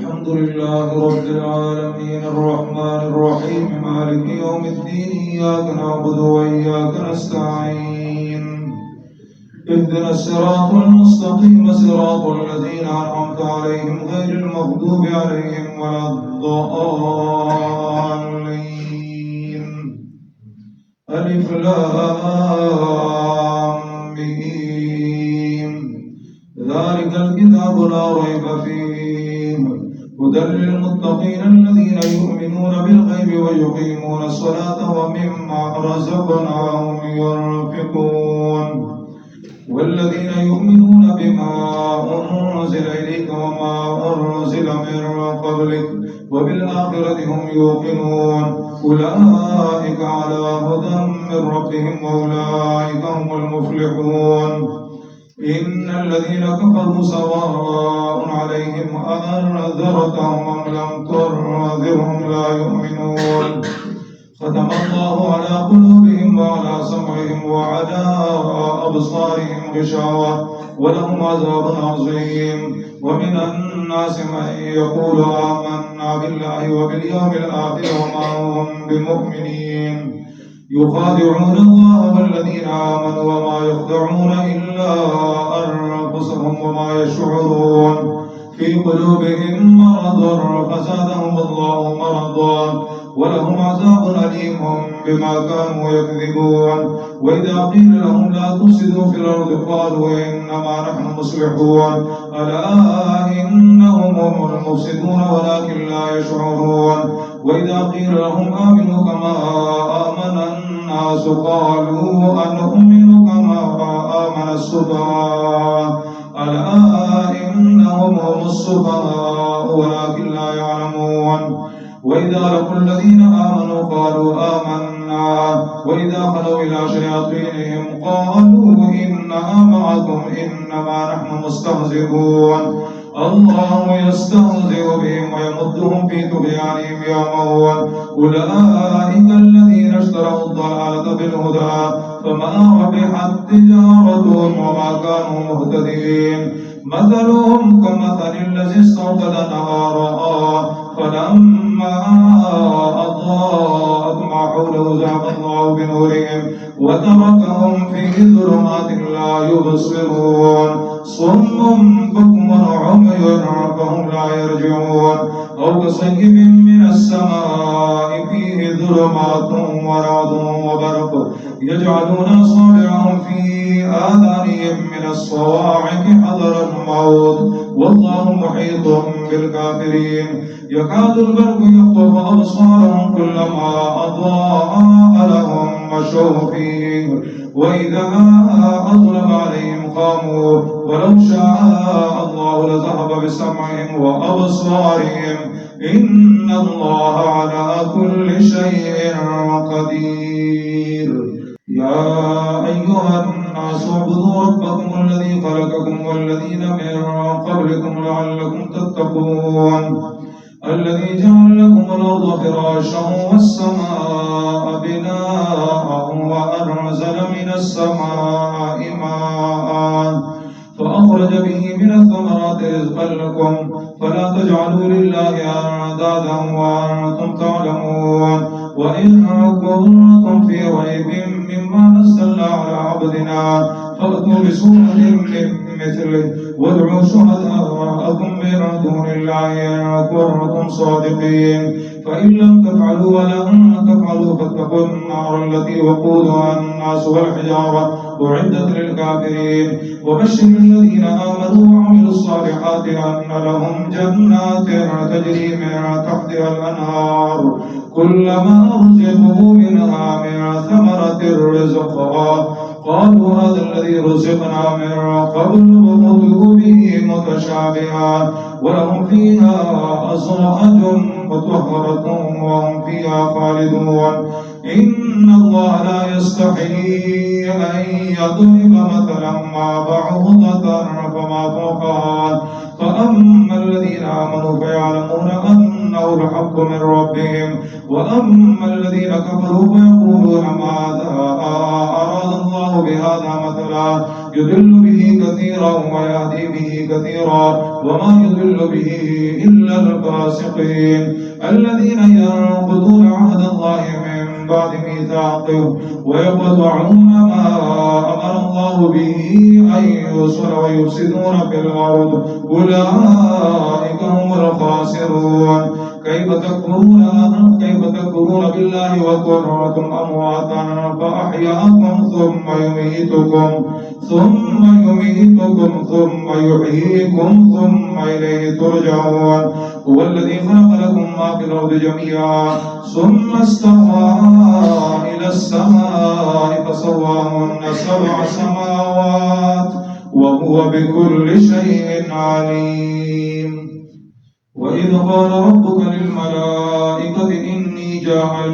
الحمد لله رب العالمين الرحمن الرحيم مالك يوم الدين إياك نعبد وإياك نستعين اهدنا الصراط المستقيم صراط الذين أنعمت عليهم غير المغضوب عليهم ولا الضالين ألف لام ميم ذلك الكتاب لا ريب فيه هدى للمتقين الذين يؤمنون بالغيب ويقيمون الصلاة ومما رزقناهم ينفقون والذين يؤمنون بما أنزل إليك وما أنزل من قبلك وبالآخرة هم يوقنون أولئك على هدى من ربهم وأولئك هم المفلحون إن الذين كفروا سواء عليهم أأنذرتهم أم لم تنذرهم لا يؤمنون ختم الله على قلوبهم وعلى سمعهم وعلى أبصارهم غشاوة ولهم عذاب عظيم ومن الناس من يقول آمنا بالله وباليوم الآخر وما هم بمؤمنين يخادعون الله والذين آمنوا وما يخدعون إلا أنفسهم وما يشعرون في قلوبهم مرض فزادهم الله مرضا ولهم عذاب أليم بما كانوا يكذبون وإذا قيل لهم لا تفسدوا في الأرض قالوا إنما نحن مصلحون ألا إنهم هم المفسدون ولكن لا يشعرون وإذا قيل لهم آمنوا كما آمن الناس قالوا أنؤمن كما آمن السفهاء ألا إنهم هم السفهاء ولكن لا يعلمون وإذا لقوا الذين آمنوا قالوا آمنا وإذا خلوا إلى شياطينهم قالوا إنا معكم إنما نحن مستهزئون الله يستهزئ بهم ويمدهم في طغيانهم يعمهون أولئك الذين اشتروا الضلالة بالهدى فما ربحت تجارتهم وما كانوا مهتدين مثلهم كمثل الذي استوقد نارا فلما أضاءت ما حوله ذهب الله بنورهم وتركهم في ظلمات لا يبصرون صم بكم عمي فهم لا يرجعون أو كصيب من السماء فيه ظلمات ورعد وبرق يجعلون أصابعهم في آذانهم من الصواعق حذر الموت والله محيط بالكافرين يكاد البرق يخطف أبصارهم كلما أضاء لهم مشوا فيه وإذا أظلم عليهم قاموا ولو شاء الله لذهب بسمعهم وأبصارهم إن الله على كل شيء قدير يا أيها الناس اعبدوا ربكم الذي خلقكم والذين من قبلكم لعلكم تتقون الذي جعل لكم الأرض فراشا والسماء بناء وأنزل من السماء ماء فأخرج به من الثمرات رزقا لكم فلا تجعلوا لله أندادا وأنتم تعلمون وإن كنتم في ريب مما نزلنا على عبدنا فأتوا بسورة من مثله وادعوا شهداءكم من دون الله إن كنتم صادقين فإن لم تفعلوا ولن تفعلوا فاتقوا النار التي وقودها الناس والحجارة أعدت للكافرين وبشر الذين آمنوا وعملوا الصالحات أن لهم جنات تجري من تحتها الأنهار كلما رزقوا منها من ثمرة رزقا قالوا هذا الذي رزقنا من قبل وأتوا به متشابها ولهم فيها أزواج مطهرة وهم فيها خالدون إن الله لا يستحيي أن يضرب مثلا ما بعوضة فما فوقها فأما الذين آمنوا فيعلمون أنه الحق من ربهم وأما الذين كفروا فيقولون ماذا أراد الله بهذا مثلا يضل به كثيرا ويهدي به كثيرا وما يضل به إلا الفاسقين الذين ينقضون عهد الله من بعد ميثاقه ويقطعون ما أمر الله به أن يوصل ويفسدون في الأرض أولئك هم الخاسرون كيف تكفرون بالله وكنتم أمواتا فأحياكم ثم يميتكم ثم يحييكم ثم إليه ترجعون هو الذي خلق لكم ما في الأرض جميعا ثم استوى إلى السماء فسواهن 7 سماوات وهو بكل شيء عليم وإذ قال ربك للملائكة إني جاعل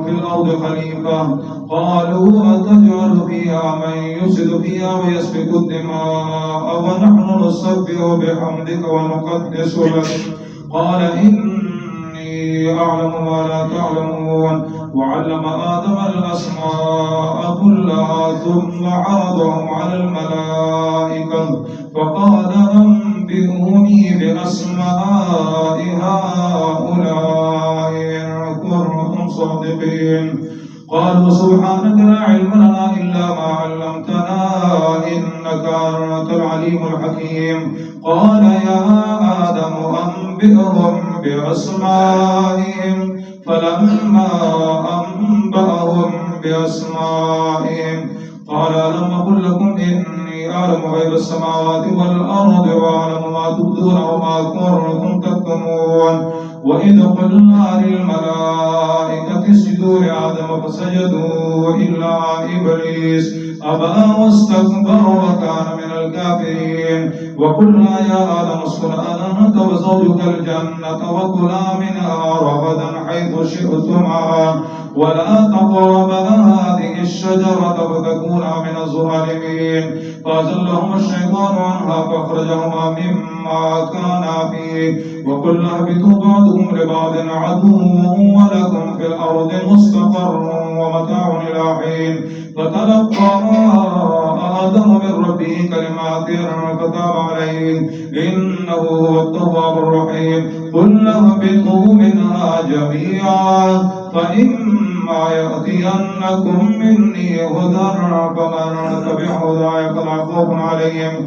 في الأرض خليفة قالوا أتجعل فيها من يفسد فيها ويسفك الدماء ونحن نسبح بحمدك ونقدس لك قال إني أعلم ما لا تعلمون وعلم آدم الأسماء كلها ثم عرضهم على الملائكة فقال أنبئوني بأسماء هؤلاء إن كنتم صادقين قالوا سبحانك لا علم لنا إلا ما علمتنا إنك أنت العليم الحكيم قال يا آدم أنبئهم بأسمائهم فلما أنبأهم بأسمائهم قال ألم أقل لكم إني أعلم غيب السماوات والأرض وأعلم ما تبدون وما كنتم تكتمون وإذ قلنا للملائكة اسجدوا لآدم فسجدوا إلا إبليس أبى واستكبر وكان من الكافرين وقلنا يا آدم اسكن أنت وزوجك الجنة وكلا منها رغدا حيث شئتما ولا تقربا هذه الشجرة فتكونا من الظالمين فأزلهما الشيطان عنها فأخرجهما مما كانا فيه وقلنا اهبطوا بعضكم لبعض عدو ولكم في الأرض مستقر ومتاع إلى حين فتلقى آدم من ربه كلمات فتاب عليه إنه هو التواب الرحيم قلنا اهبطوا منها جميعا فإما يأتينكم مني هدى فمن تبع هداي فلا خوف عليهم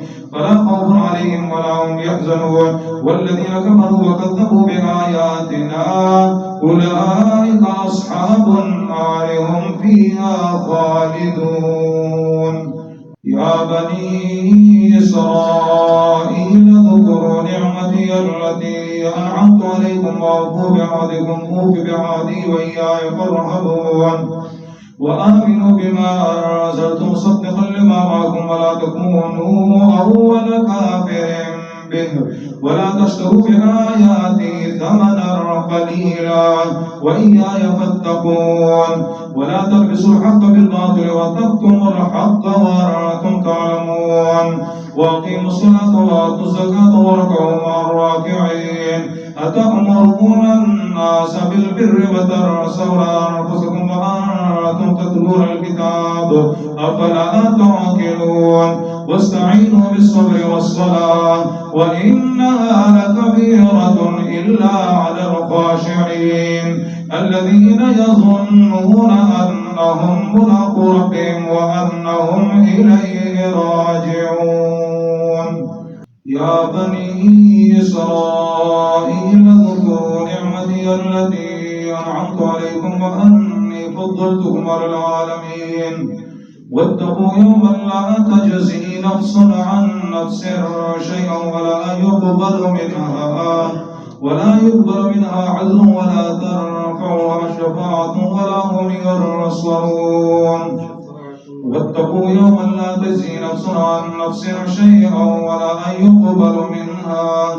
ولا هم يحزنون والذين كفروا وكذبوا بآياتنا أولئك أصحاب النار هم فيها خالدون يا بني إسرائيل اذكروا نعمتي التي أنعمت عليكم وأوفوا بعهدكم أوف بعهدي وإياي فارهبون وآمنوا بما أنزلت مصدقا لما معكم ولا تكونوا أول كافر به ولا تشتروا بآياتي ثمنا قليلا وإياي فاتقون ولا تلبسوا الحق بالباطل وتكتموا الحق وأنتم تعلمون وأقيموا الصلاة وآتوا الزكاة واركعوا مع الراكعين أتأمرون الناس بالبر وتنسون أنفسكم وأنتم تتلون الكتاب أفلا تعقلون واستعينوا بالصبر والصلاة وإنها لكبيرة إلا على الخاشعين الذين يظنون أنهم ملاقو ربهم وأنهم إليه راجعون يا بني إسرائيل اذكروا نعمتي التي أنعمت عليكم وأني فضلتكم على العالمين واتقوا يوما لا تجزي نفس عن نفس شيئا ولا يقبل منها عدل ولا تنفعها شفاعة ولا هم ينصرون واتقوا يوما لا تجزي نفس عن نفس شيئا ولا يقبل منها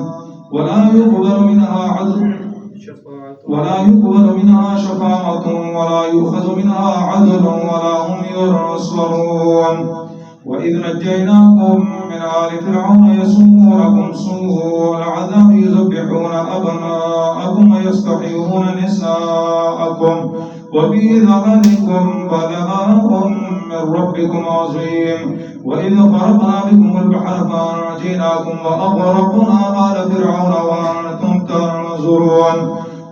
شفاعة ولا يؤخذ منها عدل ولا هم ينصرون وإذ نجيناكم من آل فرعون يسومونكم سوء العذاب يذبحون أبناءكم ويستحيون نساءكم وفي ذلكم بلاء من ربكم عظيم. وإذ فرقنا بكم البحر فأنجيناكم وأغرقنا آل فرعون وأنتم تنظرون.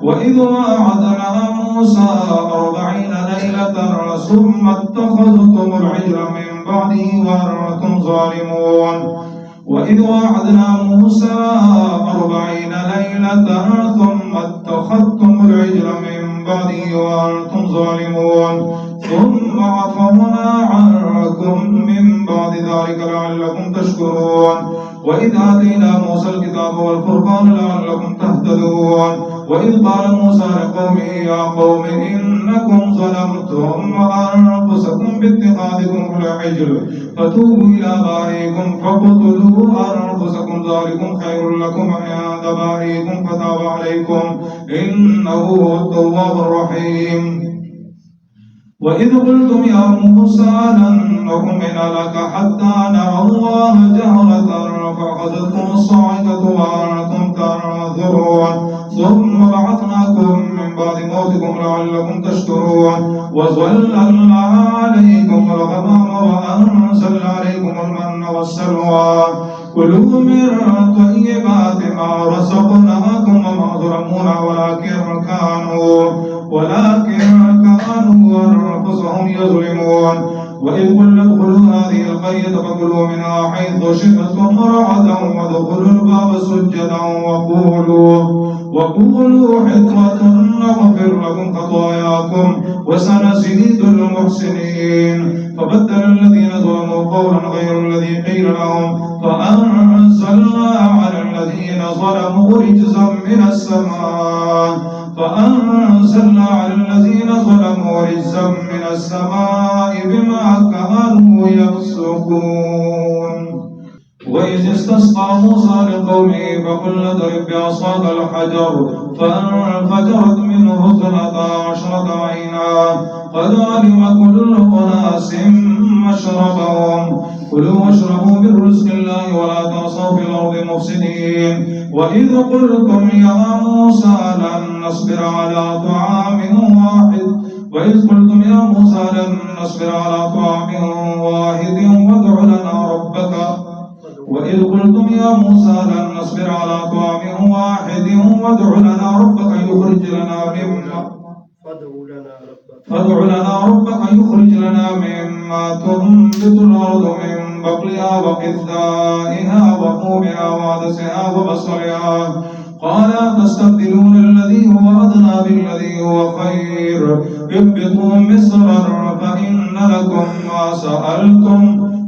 وإذ وعدنا موسى 40 ليلة ثم اتخذتم العجل من بعده وأنتم ظالمون. وإذ وعدنا موسى 40 ليلة ثم اتخذتم العجل من بعده وأنتم ظالمون ثم عفونا عنكم من بعد ذلك لعلكم تشكرون. وإذ آتينا موسى الكتاب والفرقان لعلكم تهتدون. وإذ قال موسى لقومه يا قوم إنكم ظلمتم أنفسكم باتخاذكم العجل فتوبوا إلى بارئكم فاقتلوا أنفسكم ذلكم خير لكم عند بارئكم فتاب عليكم إنه هو التواب الرحيم. وإذ قلتم يا موسى لن نؤمن لك حتى نرى الله جهرة فأخذتكم الصاعقة وأنتم تنظرون ثم بعثناكم من بعد موتكم لعلكم تشكرون. وظللنا عليكم الغمام وأنزلنا عليكم المن والسلوى كلوا من طيبات ما رزقناكم وما ظلمونا ولكن كانوا أنفسهم يظلمون. وإذ قلنا ادخلوا هذه القرية فكلوا منها حيث شئتم رغدا وادخلوا الباب سجدا وقولوا حطة نغفر لكم خطاياكم وسنزيد المحسنين. فبدل الذين ظلموا قولا غير الذي قيل لهم فأنزلنا على الذين ظلموا رجزا من السماء بما كانوا يفسقون. وإذ استسقى موسى لقومه فقل اضرب بعصاك الحجر فانفجرت منه 12 عينا قد علم كل أناس مشربهم كلوا واشربوا من رزق الله ولا تعصوا في الأرض مفسدين. وإذ قلتم يا موسى لن نصبر على طعام واحد فادع لنا ربك يخرج لنا مما تنبت الأرض من بقلها وقثائها وفومها وعدسها وبصلها قال تستبدلون الذي هو أدنى بالذي هو خير اهبطوا مصرا فإن لكم ما سألتم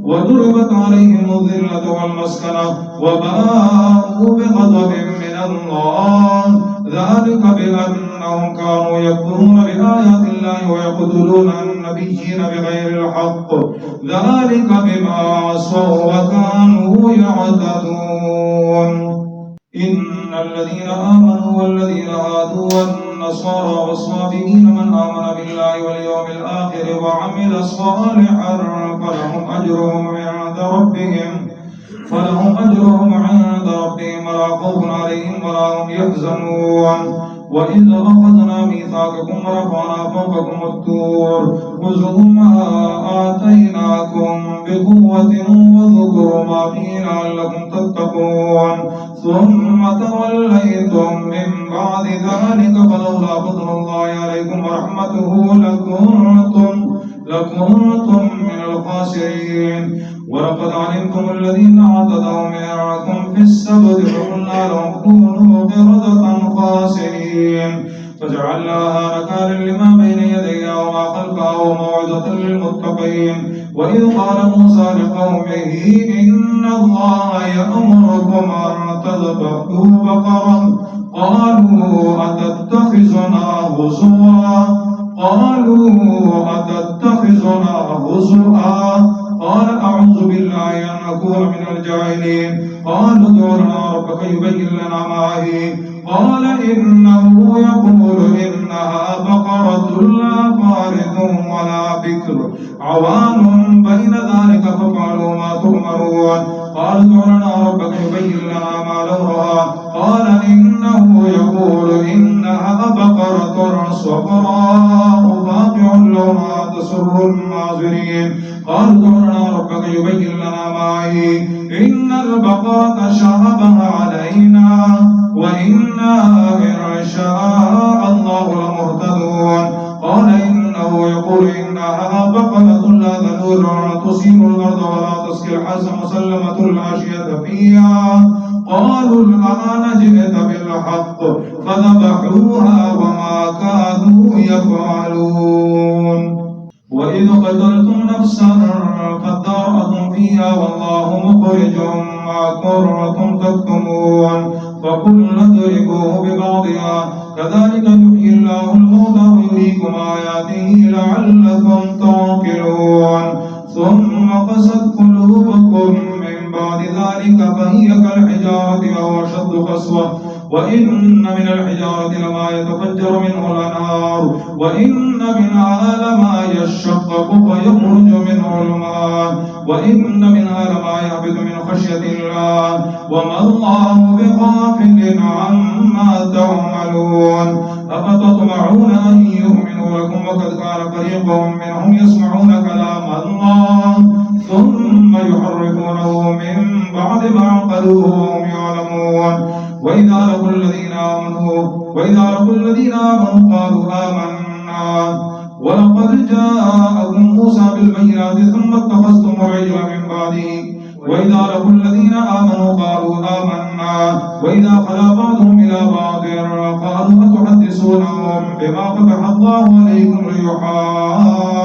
وضربت عليهم الذلة والمسكنة وباءوا بغضب من الله ذلك بأنهم كانوا يكفرون بآيات الله ويقتلون النبيين بغير الحق ذلك بما عصوا وكانوا يعتدون. إن الذين آمنوا والذين هادوا والنصارى والصابئين من آمن بالله واليوم الآخر وعمل صالحا فلهم أجرهم عند ربهم ولا خوف عليهم ولا هم يحزنون. وإذ أخذنا ميثاقكم ورفعنا فوقكم الطور خذوا ما آتيناكم بقوة واذكروا ما فيه لعلكم تتقون ثم توليتم من بعد ذلك فلولا فضل الله عليكم ورحمته لكنتم من الخاسرين. ولقد علمتم الذين اعتدوا منكم في السبت فقلنا لهم كونوا قردة خاسرين فجعلناها نكالا لما بين يديها وما خلفها وموعظة للمتقين. وإذ قال موسى لقومه إن الله يأمركم أن تذبحوا بقرة قالوا أتتخذنا هزوا قال أعوذ بالله أن أكون من الجاهلين. قالوا ادع لنا ربك يبين لنا ما هي قال إنه يقول إنها بقرة لا فارض ولا بكر عوان بين ذلك فافعلوا ما تؤمرون. قالوا ادع لنا ربك يبين لنا ما لونها قال إنه يقول إنها بقرة صفراء قالوا ادع لنا ربك يبين لنا ما هي إن البقرة شابه علينا وإنا إن شاء الله لمهتدون قال إنه يقول إنها بقرة لا ذلول تصيب الأرض ولا تسقي الحرث مسلمة لا شية فيها قالوا الآن جئت بالحق فذبحوها وما كانوا يفعلون وإذ قتلتم نفسا فادارأتم فيها والله مخرج ما كنتم تكتمون فقلنا اضربوه ببعضها كذلك يحيي الله الموتى ويريكم آياته لعلكم تعقلون ثم قست قلوبكم من بعد ذلك فهي كالحجارة أو أشد قسوة وإن من الحجارة لما يتفجر منه الأنهار وإن منها لما يشقق فيخرج منه الماء وإن منها لما يهبط من خشية الله وما الله بغافل عما تعملون أفتطمعون أن يؤمنوا لكم وقد كان فريق منهم يسمعون كلام الله ثم يحرفونه من بعد ما عقلوه وهم يعلمون وإذا لقوا الذين آمنوا قالوا آمنا ولقد جاءكم موسى بالبينات ثم اتخذتم العجل من بعده وإذا لقوا الذين آمنوا قالوا آمنا وإذا خلا بعضهم إلى بعض قالوا أتحدثونهم بما فتح الله عليكم ليحاجوكم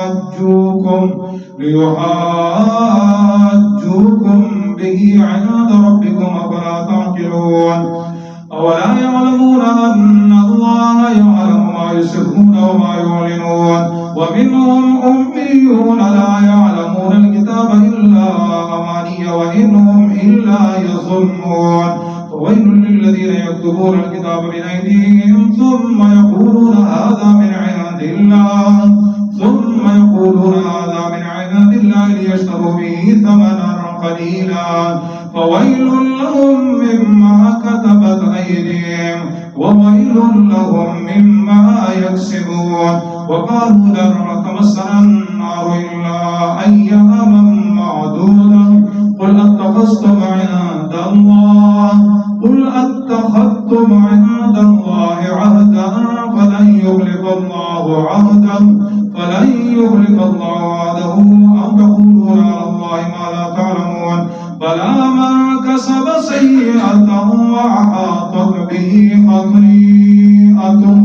به عند ربكم أفلا تعقلون أولا يعلمون أن الله يعلم ما يسرون وما يعلنون ومنهم أميون لا يعلمون الكتاب إلا أماني وإنهم إلا يظنون فويل للذين يكتبون الكتاب بأيديهم ثم يقولون هذا من عند الله ليشتروا به ثمنا قليلا فويل لهم مما كتبت أيديهم وويل لهم مما يكسبون وقالوا لن تمسنا النار إلا أياما معدودة قل أتخذتم عند الله عهدا فلن يخلف الله وعده أم تقولون على الله ما لا تعلمون بلى من كسب سيئة وأحاطت به خطيئته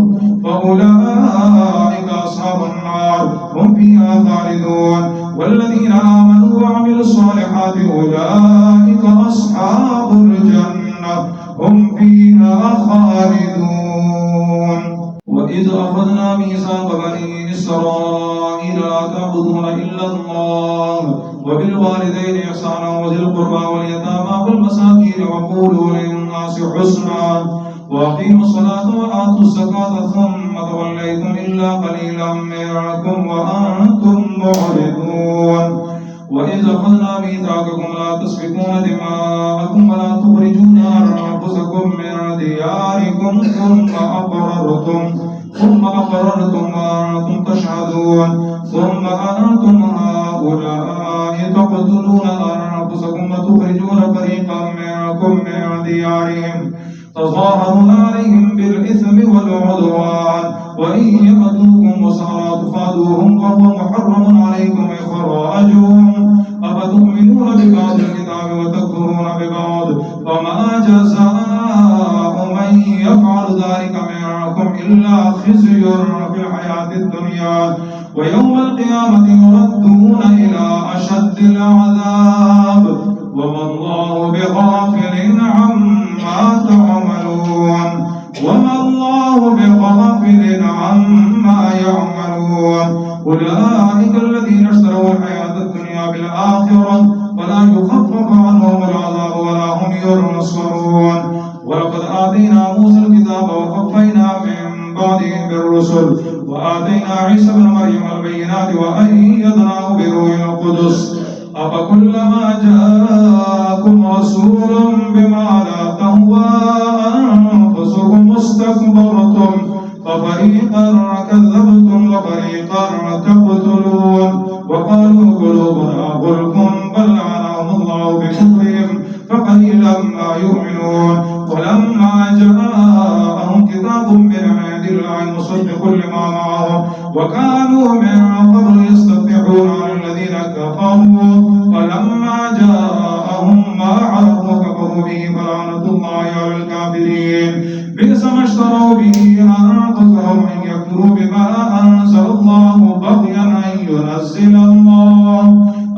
فأولئك أصحاب النار هم فيها خالدون والذين آمنوا وعملوا الصالحات أولئك أصحاب الجنة هم فيها خالدون وإذ أخذنا ميثاق بني إسرائيل لا تعبدون إلا الله وبالوالدين إحسانا وذي القربى واليتامى والمساكين وقولوا للناس حسنا وأقيموا الصلاة وآتوا الزكاة ثم توليتم إلا قليلا منكم وأنتم معرضون وإذ أخذنا ميثاقكم لا تسفكون دماءكم ولا تخرجون أنفسكم من دياركم ثم أقررتم وأنتم تشهدون ثم أنتم هؤلاء تقتلون أنفسكم وتخرجون فريقا منكم من ديارهم تظاهرون عليهم بالإثم والعدوان وإن يأتوكم مسارى تفادوهم وهو محرم عليكم إخراجهم أفتؤمنون ببعض الكتاب وتكفرون ببعض فما جزاء من يفعل ذلك منكم إلا خزي في الحياة الدنيا ويوم القيامة يردون إلى أشد العذاب وما الله بغافل عما تعملون أولئك الذين اشتروا الحياة الدنيا بالآخرة فلا يخفف عنهم العذاب ولا هم ينصرون ولقد آتينا موسى الكتاب وقفينا من بعده بالرسل وآتينا عيسى ابن مريم البينات وأيدناه بروح القدس أفكلما جاءكم رسول بما لا تهوى أنفسكم استكبرتم ففريقا كذبتم وفريقا تقتلون وقالوا قلوبنا مصدق لما معهم وكانوا من قبل يستفتحون على الذين كفروا فلما جاءهم ما عرفوا كفروا به فلعنة الله على الكافرين بئس ما اشتروا به أنفسهم أن يكفروا بما أنزل الله بغيا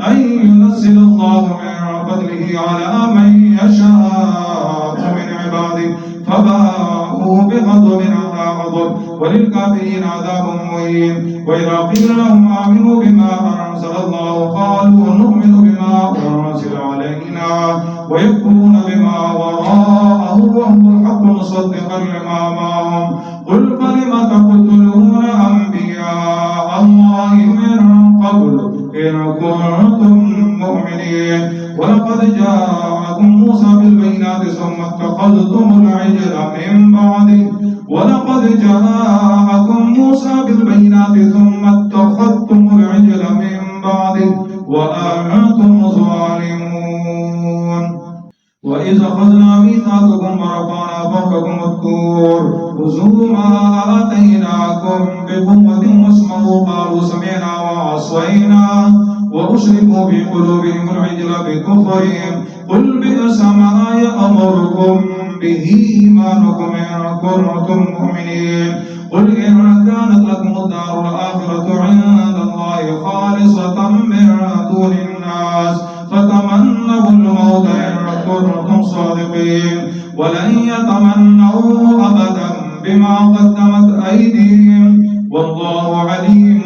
أن ينزل الله من فضله على من يشاء من عباده فباءوا بغضب على غضب وللكافرين عذاب مهين وإذا قيل لهم آمنوا بما أنزل الله قالوا نؤمن بما أنزل علينا ويكفرون بما وراءه وهو الحق مصدقا لما معهم قل فلم تقتلون أنبياء الله من قبل إن كنتم مؤمنين ولقد جاءكم موسى بالبينات ثم اتخذتم العجل من بعده وأنتم ظالمون وإذ أخذنا ميثاقكم ورفعنا فوقكم الطور خذوا ما آتيناكم بقوة واسمعوا قالوا سمعنا وعصينا وأشركوا في قلوبهم العجل بكفرهم قل بئس ما يأمركم به إيمانكم إن كنتم مؤمنين قل إن كانت لكم الدار الآخرة عند الله خالصة من دون الناس فتمنوا الموت إن كنتم صادقين ولن يتمنوا أبدا بما قدمت أيديهم والله عليم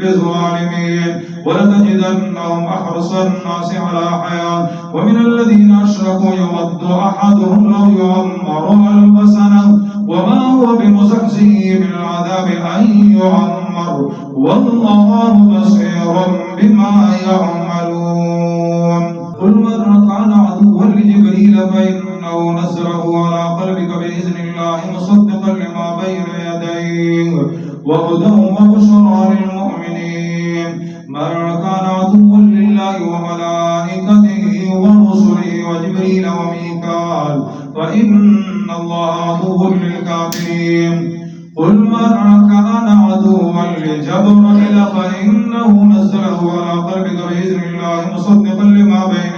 بالظالمين ولتجدنهم أحرص الناس على حياة ومن الذين أشركوا يود أحدهم لو يعمر ألف سنة وما هو بمزحزحه من العذاب أن يعمر والله بصير بما يعملون قل من كان عدوا لجبريل فإنه نزله على قلبك بإذن الله مصدقا لما بين يديه وهدى وبشرى للمؤمنين من كان عدوا لله وملائكته ورسله وجبريل وميكال فإن الله عدو للكافرين قل من كان عدوا لجبريل فإنه نزله على قلبك بإذن الله مصدقا لما بين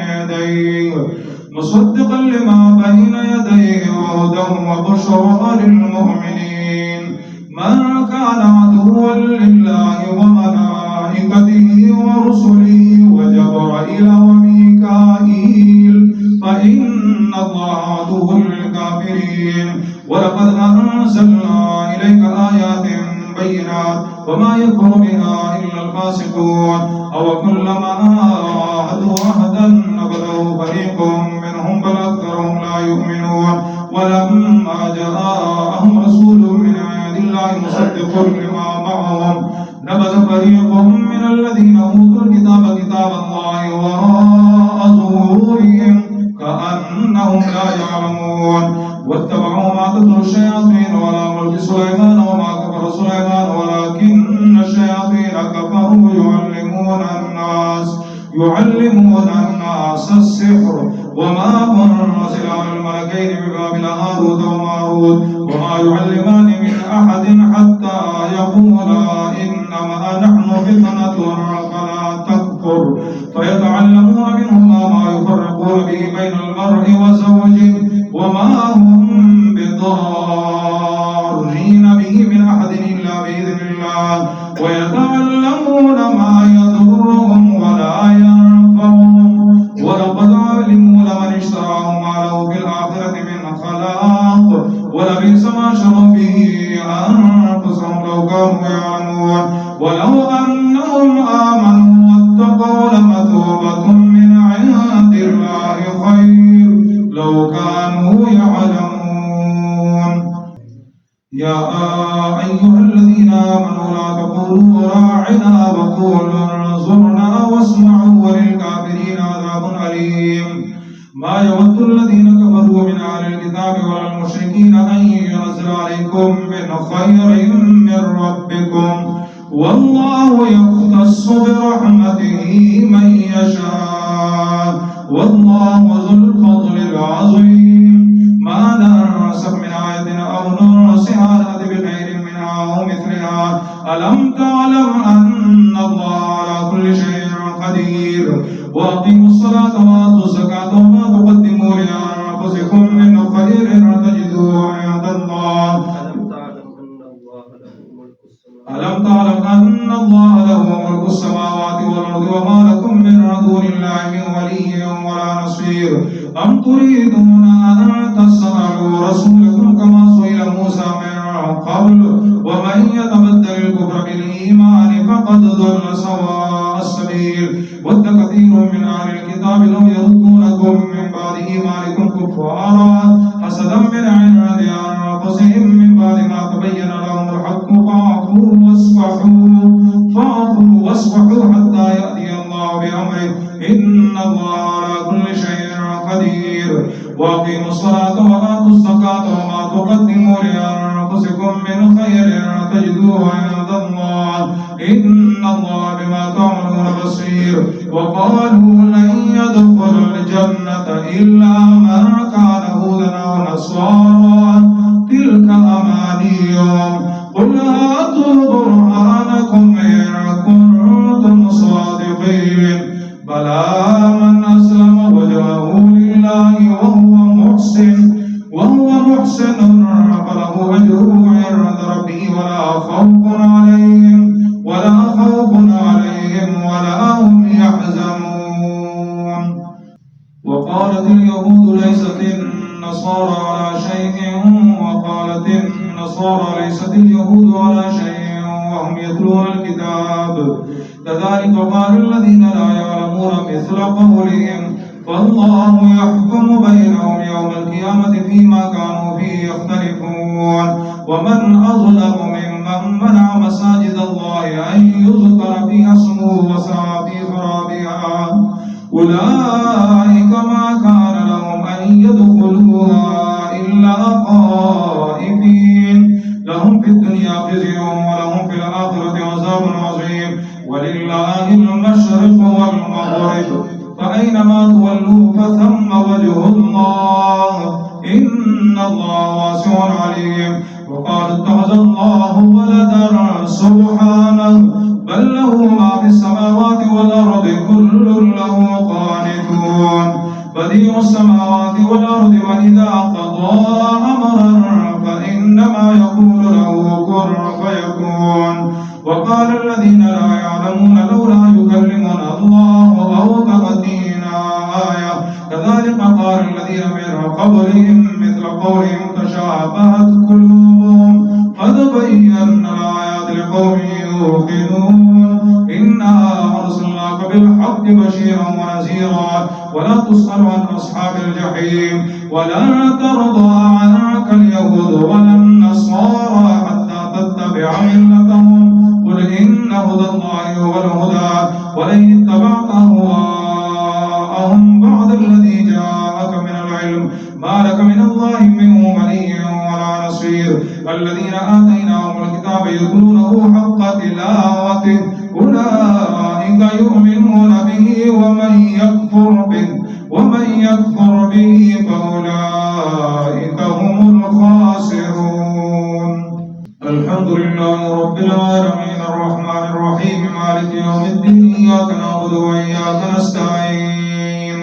يديه وهدى وبشرى للمؤمنين من كان عدوا لله وملائكته ورسله وجبريل وميكائيل فإن الله عدو للكافرين ولقد أنزلنا إليك آيات بينات وما يكفر بها إلا الفاسقون أو كلما عاهدوا عهدا نبذه فريق منهم بل أكثرهم لا يؤمنون ولما جاءهم رسول من عند الله مصدق لما معهم نبذ فريق من الذين أوتوا الكتاب كتاب الله وراء ظهورهم كأنهم لا يعلمون واتبعوا ما تتلو الشياطين على ملك سليمان وما كفر سليمان ولكن الشياطين كفروا يعلمون الناس السحر وما أنزل على الملكين ببابل هاروت وماروت وما يعلمان من أحد حتى يقولا إنما نحن فتنة فلا تكفر فيتعلمون منهما ما يفرقون به بين المرء وزوجه وما هم بضارين به من أحد إلا بإذن الله ويتعلمون ما يضرهم ولا ينفعهم ولقد علموا لمن اشتراه ما له في الآخرة من خلاق ولبئس ما شروا به أنفسهم لو كانوا يعلمون ولو أنهم آمنوا واتقوا لمثوبة من عند الله خير لو كانوا يعلمون يا أيها الذين آمنوا لا تقولوا راعنا وقولوا انظرنا واسمعوا وللكافرين عذاب أليم ما يود الذين كفروا من أهل الكتاب ولا المشركين أن ينزل عليكم من خير من ربكم والله يختص برحمته من يشاء والله ذو الفضل العظيم ما ننسخ من آية أو ننسها نأتي بخير منها الله على كل شيء قدير. وأقيموا الصلاة وآتوا الزكاة وما تقدموا لأنفسكم من خير تجدوه عند الله إن الله بما تعملون بصير. وقالوا لن يدخل الجنة إلا من كان هودا أو نصارى تلك أمانيهم قل هاتوا برهانكم إن كنتم صادقين. بلى من أسلم وجهه لله وهو محسن فله أجره عند ربه ولا خوف عليهم ولا هم يحزنون. وقالت اليهود ليست النصارى على شيء وقالت النصارى ليست اليهود على شيء وهم يتلون الكتاب كذلك قال الذين لا يعلمون مثل قولهم فالله يحكم بينهم يوم القيامة فيما كانوا فيه يختلفون. ومن أظلم ممن منع مساجد الله أن يذكر فيها اسمه وسعى في خرابها أولئك ما كان لهم أن يدخلوها إلا خائفين لهم في الدنيا خزي ولهم في الآخرة عذاب عظيم ولله المشرق والمغرب فأينما تولوا فثم وجه الله إن الله واسع عليم. وقالوا اتخذ الله ولدا سبحانه بل له ما في السماوات والأرض كل له قانتون بديع السماوات والأرض وإذا قضى أمرا فإنما يقول له كن فيكون. وقال الذين لا يعلمون لولا يكلمنا الله أو تأتينا آية كذلك قال الذين من قبلهم مثل قولهم تشابهت قلوبهم قد بينا الآيات لقوم يوقنون إنا أرسلناك بالحق بشيرا ونذيرا ولا تسأل عن أصحاب الجحيم ولن ترضى عنك اليهود ولا النصارى حتى تتبع ملتهم قل إن هدى الله هو الهدى ولئن اتبعت أهواءهم بعد الذي جاءك من العلم ما لك من الله من ولي ولا نصير. الذين آتيناهم الكتاب يتلونه حق تلاوته أولئك يؤمنون به ومن يكفر به فأولئك هم الخاسرون. الحمد لله رب العالمين الرحمن الرحيم مالك يوم الدين إياك نعبد وإياك نستعين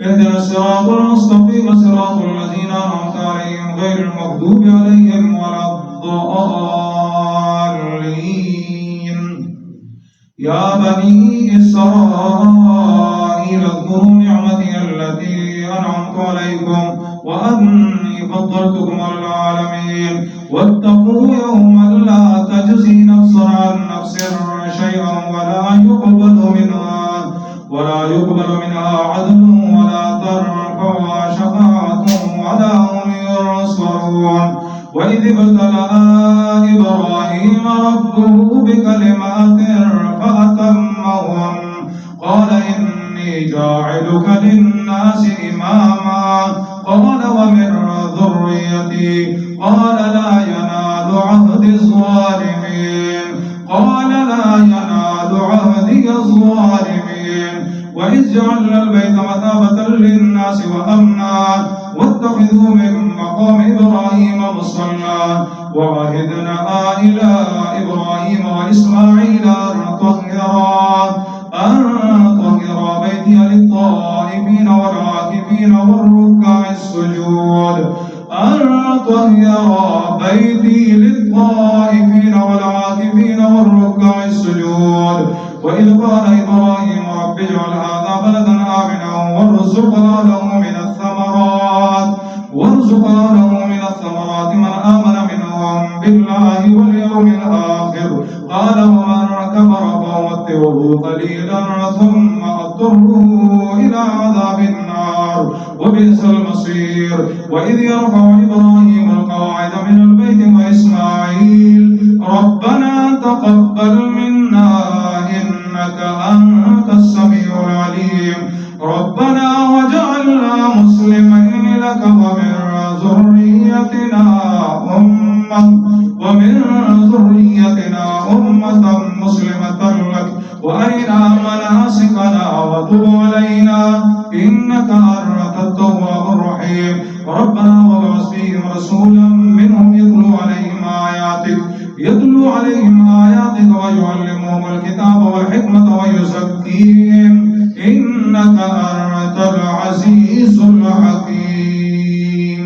اهدنا الصراط المستقيم صراط الذين أنعمت عليهم غير المغضوب عليهم ولا الضالين. يا بني إسرائيل اذكروا نعمتي التي أنعمت عليكم وأني فضلتكم على العالمين واتقوا يوما لا تجزي نفس عن نفس شيئا ولا يقبل منها عدل ولا تنفعها شفاعة ولا هم ينصرون. وإذ ابتلى إبراهيم ربه بكلمات فأتمهن قال إني جاعلك للناس إماما قال ومن ذريتي قال لا ينال عهد الظالمين وإذ جعلنا البيت مثابة للناس وأمنا واتخذوا من مقام إبراهيم مصلى وعهدنا إلى إبراهيم وإسماعيل أن طهر بيتي للطائفين والعاكفين والركع السجود وإذ قال إبراهيم رب اجعل هذا بلدا آمنا وارزق أهله من الثمرات من آمن منهم بالله واليوم الآخر قال ومن كفر فأمتعه قليلا ثم أضطره إلى عذاب النار وبئس المصير. وإذ يرفع إبراهيم القواعد من البيت وإسماعيل ربنا تقبل منا إنك أنت السميع العليم أمة ومن ذريتنا أمة مسلمة لك وأرنا مناسكنا وتب علينا إنك أنت التواب الرحيم ربنا وابعث فيهم رسولا منهم يتلو عليهم آياتك ويعلمهم الكتاب والحكمة ويزكيهم إنك أنت العزيز الحكيم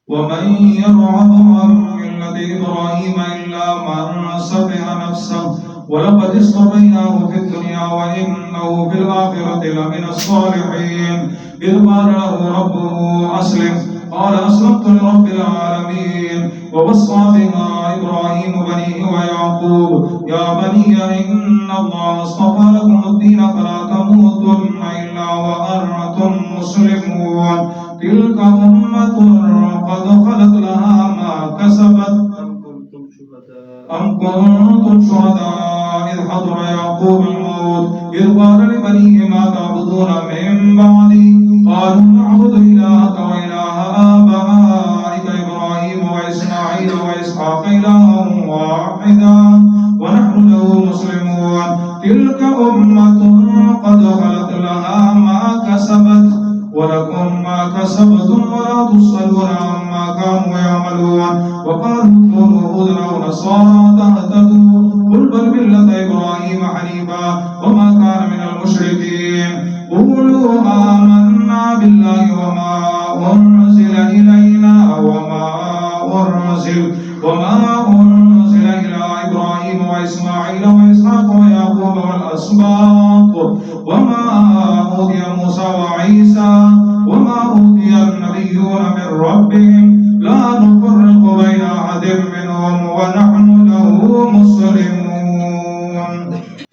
ومن يرغب عن ملة إبراهيم إلا من سفه نفسه ولقد اصطفيناه في الدنيا وإنه في الآخرة لمن الصالحين إذ قال له ربه أسلم قال أسلمت لرب العالمين ووصى بها إبراهيم بنيه ويعقوب يا بني إن الله اصطفى لكم الدين فلا تموتن إلا وأنتم مسلمون تلك أمة قد خلت لها ما كسبت أم كنتم شهداء إذ حضر يعقوب الموت إذ قال لبنيه ما تعبدون من بعدي قالوا نعبد إلهك وإله آبائك إبراهيم وإسماعيل وإسحاق إلها واحدا ونحن له مسلمون تلك أمة قد خلت لها ما كسبت ولكم ما كسبتم ولا تسألون عما كانوا يعملون وقالوا كونوا هودا أو نصارى تهتدوا قل بل ملة إبراهيم حنيفا وما كان من المشركين قولوا آمنا بالله وما أنزل إلينا وما أنزل إلى إبراهيم وإسماعيل وإسحاق ويعقوب والأسباط وما أوتي موسى وعيسى وما أوتي النبيون من ربهم لا نفرق بين أحد منهم ونحن له مسلمون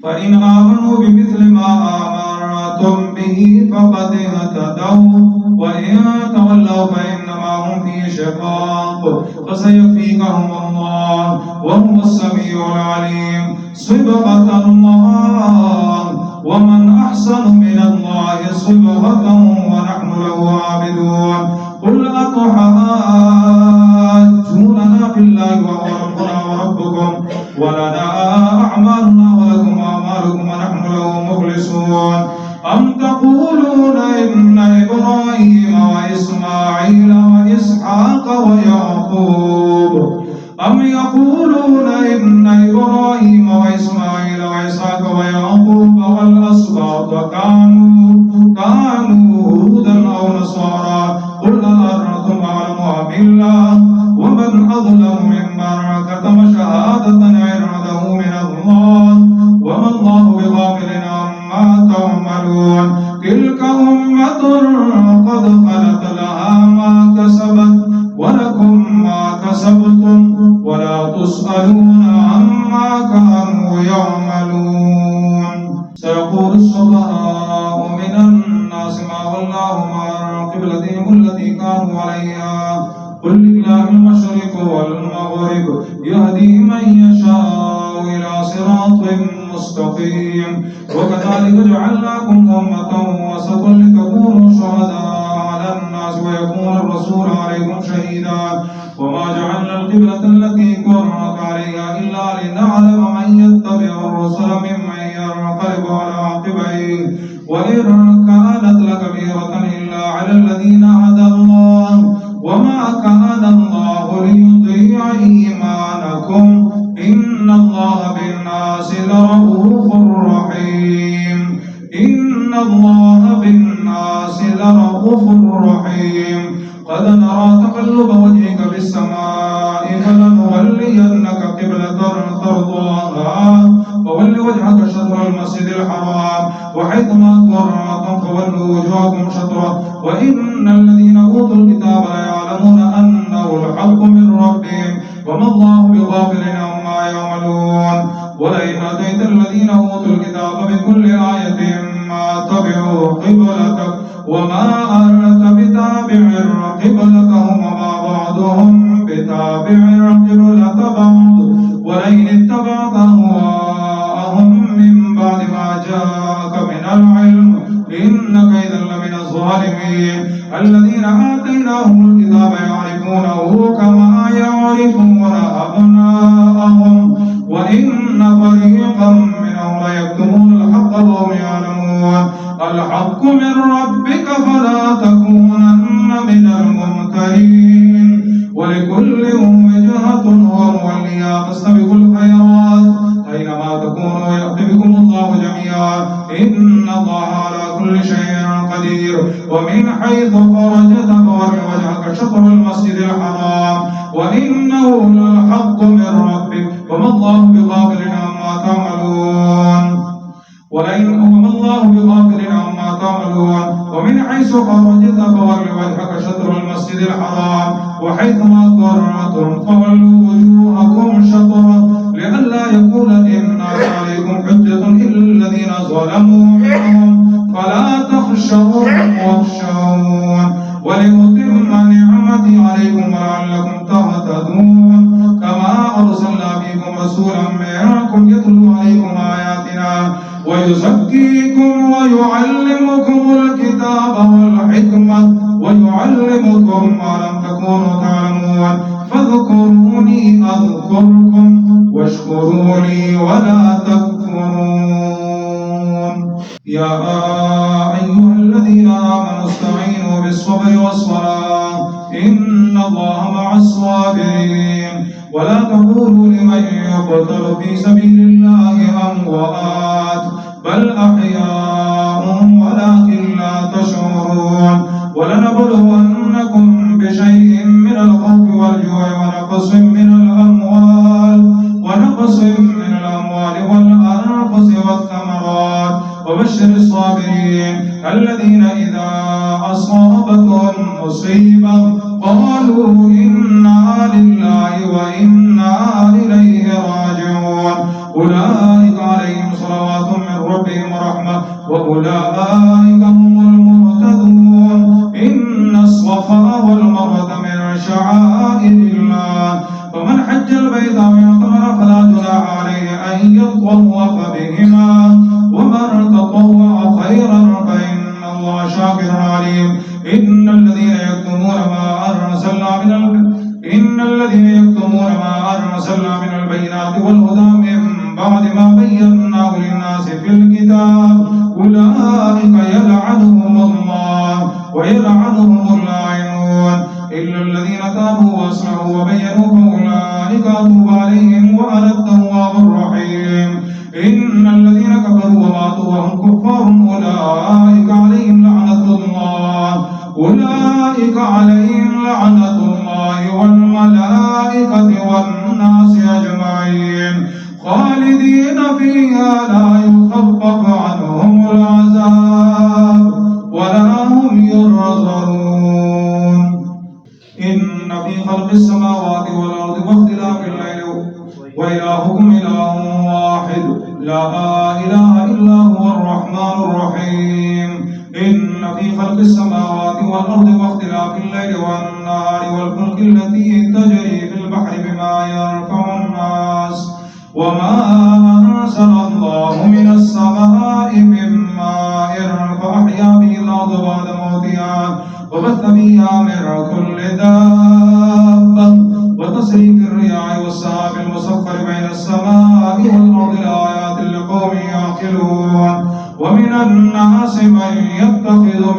فإن آمنوا بمثل ما آمنتم به فقد اهتدوا وإن تولوا فإنما هم في شقاق فسيكفيكهم الله وهو السميع العليم صبغة الله ومن أحسن من الله صبغة ونحن له عابدون قل أتحاجوننا في الله وهو ربنا وربكم ولنا أعمالنا ولكم أعمالكم ونحن له مخلصون أم تقولون إن إبراهيم وإسماعيل وإسحاق ويعقوب أم يقولون إن إبراهيم وإسماعيل وإسحاق ويعقوب والأسباط كانوا هودا أو نصارى قل أأنتم أعلم أم الله ومن أظلم ممن كتم شهادة عنده من الله وما الله بغافل عما تعملون تلك أمة قد خلت لها ما كسبت ولكم ما كسبتم ولا تسألون عما كانوا يعملون سيقول السفهاء من الناس ما ولاهم عن قبلتهم التي كانوا عليها قل لله المشرق والمغرب يهدي من يشاء إلى صراط مستقيم وكذلك جعلناكم أمة وسطا لتكونوا شهداء على الناس ويكون الرسول عليكم شهيدا وما جعلنا القبلة التي كنت عليها إلا لنعلم من يتبع الرسل ممن ينقلب على عقبيه وإن كانت لكبيرة إلا على الذين هدى الله وما كان الله ليضيع إيمانكم إن الله بالناس لرؤوف رحيم إن الله بالناس لرؤوف رحيم قد نرى تقلب وجهك في السماء فلنولينك قبلة ترضاها فول وجهك شطر المسجد الحرام وحيثما كنتم فولوا وجوهكم شطره وإن الذين أوتوا الكتاب ليعلمون أنه الحق من ربهم وما الله بغافل عما يعملون ولئن أتيت الذين أوتوا الكتاب بكل آية ما تبعوا قبلتك وما أنت بتابع قبلتهم وما بعضهم بتابع قبلة بعض ولئن اتبعت أهواءهم من بعد ما جاءك من العلم إنك إذا لمن الظالمين الذين آتيناهم الكتاب يعرفونه كما يعرفون يورثون أبناءهم وإن فريقا منهم ليكتمون الحق وهم يعلمون الحق من ربك فلا تكونن من الممترين ولكل وجهة هو موليها فاستبقوا الخيرات أينما تكونوا يأتي بكم الله جميعا إن الله على كل شيء قدير ومن حيث خرجت فول وجهك شطر المسجد الحرام وإنه للحق من ربك وما الله بغافل عما تعملون ومن حيث خرجت فول وجهك شطر المسجد الحرام وحيثما كنتم فولوا وجوهكم شطره لئلا يكون للناس عليكم حجة إلا الذين ظلموا منهم فلا تخشوهم واخشون ولأتم نعمتي عليكم ولعلكم تهتدون كما أرسلنا فيكم رسولا منكم يتلو عليكم آياتنا ويزكيكم ويعلمكم الكتاب والحكمة ويعلمكم ما لم تكونوا تعلمون فاذكروني أذكركم واشكروا لي ولا تكفرون يا أيها الذين آمنوا استعينوا بالصبر والصلاة إن الله مع الصابرين ولا تقولوا لمن يقتل في سبيل الله أموات بل أحياء ولكن لا تشعرون ولنبلونكم بشيء من الخوف والجوع ونقص من الأموال والأنفس والثمرات وبشر الصابرين الذين إذا أصابتهم مصيبة قالوا إنا لله وإنا إليه راجعون أولئك عليهم صلوات من ربهم ورحمة وأولئك هم المهتدون إن الصفا والمروة من شعائر الله فمن حج البيت أو اعتمر فلا جناح عليه أن يطوف بهما ومن تطوع خيرا فإن الله شاكر عليم إن الذين يكتمون ما أرسلنا من البينات والهدى من بعد ما بيناه للناس في الكتاب أولئك يلعنهم الله ويلعنهم اللاعنون إلا الذين تابوا وأصلحوا وبينوا فأولئك أتوب عليهم وأنا التواب الرحيم إن الذين كفروا وماتوا وهم كفار أولئك عليهم لعنة الله والملائكة والناس أجمعين خالدين فيها لا يخفف عنهم العذاب ولا هم ينظرون إن في خلق السماوات والأرض واختلاف الليل وإلهكم إله واحد لا إله إلا هو الرحمن الرحيم إن في خلق السماوات والأرض واختلاف الليل والنهار والفلك التي تجري في البحر بما ينفع الناس وما أنزل الله من السماء من ماء فأحيا به الأرض بعد موتها وبث فيها من كل دابة وتصريف الرياح والسحاب المسخر بين السماء والأرض لآيات لقوم يعقلون ومن الناس من يتخذ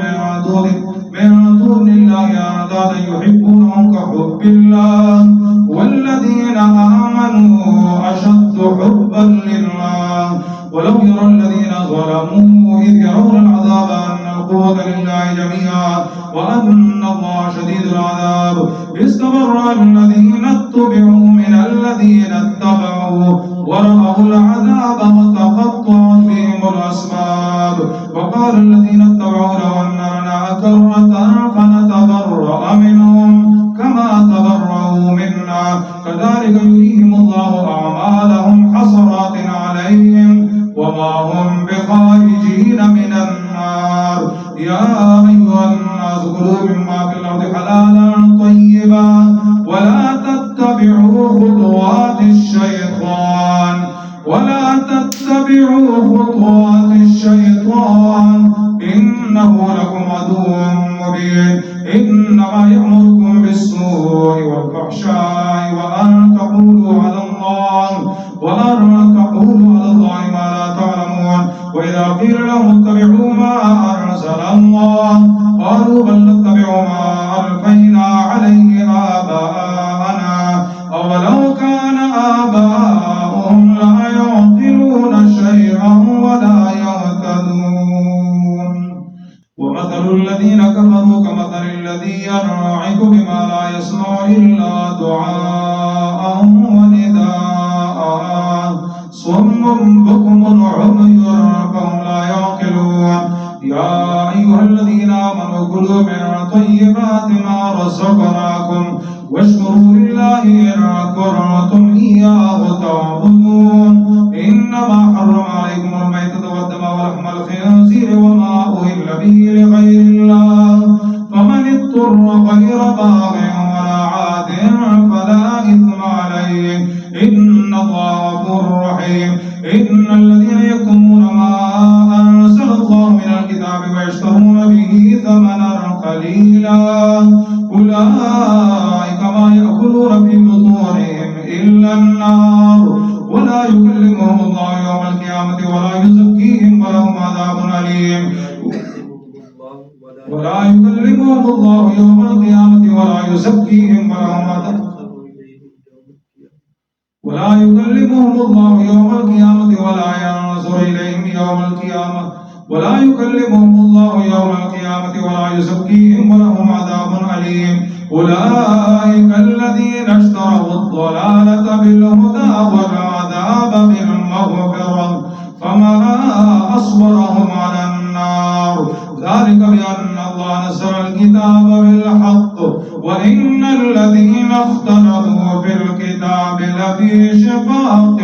من دون الله أندادا يحبونهم كحب الله والذين آمنوا أشد حبا لله ولو يرى الذين ظلموا إذ يرون العذاب أن القوة لله جميعا وأن الله شديد العذاب استبرأ الذين اتبعوا من الذين اتبعوا ورأوا العذاب وتقطعت بهم الأسباب وقال الذين اتبعوا لو أن لنا كرة فنتبرأ منهم كما تبرأوا منا كذلك يريهم الله أعمالهم حسرات عليهم وما هم بخارجين من النار يا أيها الناس كلوا مما في الأرض حلالا طيبا ولا تتبعوا خطوات الشيطان إنه لكم عدو مبين إنما يأمركم بالسوء والفحشاء تقولوا على الله ما لا تعلمون. وإذا قيل لهم اتبعوا ما أرسل الله قالوا بل نتبع ما ألفينا عليه آباءنا أولو كان آباؤهم لا يعقلون شيئا ولا يهتدون. ومثل الذين كفروا كمثل الذي ينعق بما لا يسمع إلا دعاء ونداء صم بكم عمي فهم لا يعقلون. يا أيها الذين آمنوا كلوا من طيبات ما رزقناكم واشكروا لله إن كنتم إياه تعبدون. إنما حرم عليكم الميتة والدم ولحم الخنزير وما أهل به لغير الله فمن اضطر غير باغ ولا عاد فلا إثم عليه إن الله غفور رحيم. إن الذين يكتمون ما أنزل الله من الكتاب ويشترون به ثمنا قليلا أولئك ما يأكلون في بطونهم إلا النار ولا يكلمهم الله يوم القيامة ولا يزكيهم ولهم عذاب أليم. ولا يكلمهم الله يوم القيامة ولا يزكيهم ولهم عذاب ولا يكلمهم الله يوم القيامة ولا ينظر إليهم يوم القيامة ولا يكلمهم الله يوم القيامة ولا يزكيهم ولهم عذاب أليم. أولئك الذين اشتروا الضلالة بالهدى والعذاب بالمغفرة فما أصبرهم على النار ذلك بأن الله نزل الكتاب بالحق وإن الذين اختلفوا في الكتاب لفي شقاق